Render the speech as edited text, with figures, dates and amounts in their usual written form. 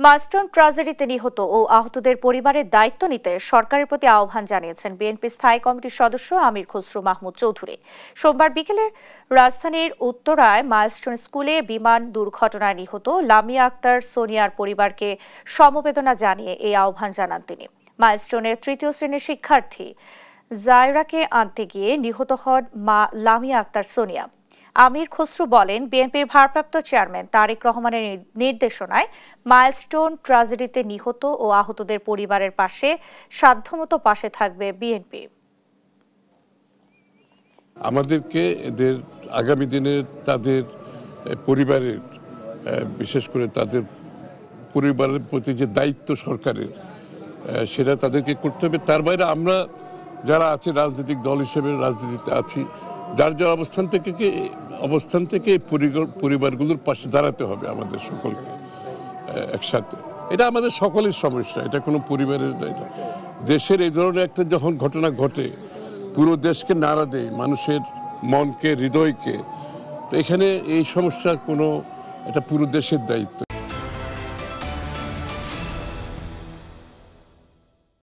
মাস্টন ট্র্যাজেডিতে নিহত ও আহতদের পরিবারের দায়িত্ব নিতে সরকারের প্রতি আহ্বান জানিয়েছেন বিএনপি স্থায়ী কমিটির সদস্য আমির খসরু মাহমুদ চৌধুরী। সোমবার বিকেলে রাজধানীর উত্তরায় মাইলস্টোন স্কুলে বিমান দুর্ঘটনায় নিহত লামিয়া আক্তার সোনিয়ার পরিবারকে সমবেদনা জানিয়ে এই আহ্বান জানান তিনি। মাইলস্টোনের তৃতীয় শ্রেণীর শিক্ষার্থী জায়রাকে আনতে গিয়ে নিহত হন মা লামিয়া আক্তার সোনিয়া। আমির খসরু বলেন, বিএনপির ভারপ্রাপ্ত চেয়ারম্যান তারেক রহমানের নির্দেশনায় মাইলস্টোন ট্র্যাজেডিতে নিহত ও আহতদের পরিবারের পাশে সাধ্যমতো পাশে থাকবে বিএনপি। আমাদেরকে এদের আগামী দিনে তাদের পরিবারের, বিশেষ করে তাদের পরিবারের প্রতি যে দায়িত্ব সরকারের, সেটা তাদেরকে করতে হবে। তার বাইরে আমরা যারা আছি রাজনৈতিক দল হিসেবে রাজনীতিতে আছি, যার যার অবস্থান থেকে পরিবারগুলোর পাশে দাঁড়াতে হবে আমাদের সকলকে একসাথে। এটা আমাদের সকলের সমস্যা, এটা কোনো পরিবারের নয়। দেশের এই ধরনের একটা যখন ঘটনা ঘটে, পুরো দেশকে নাড়া দেয়, মানুষের মনকে, হৃদয়কে, তো এখানে এই সমস্যা কোনো, এটা পুরো দেশের দায়িত্ব।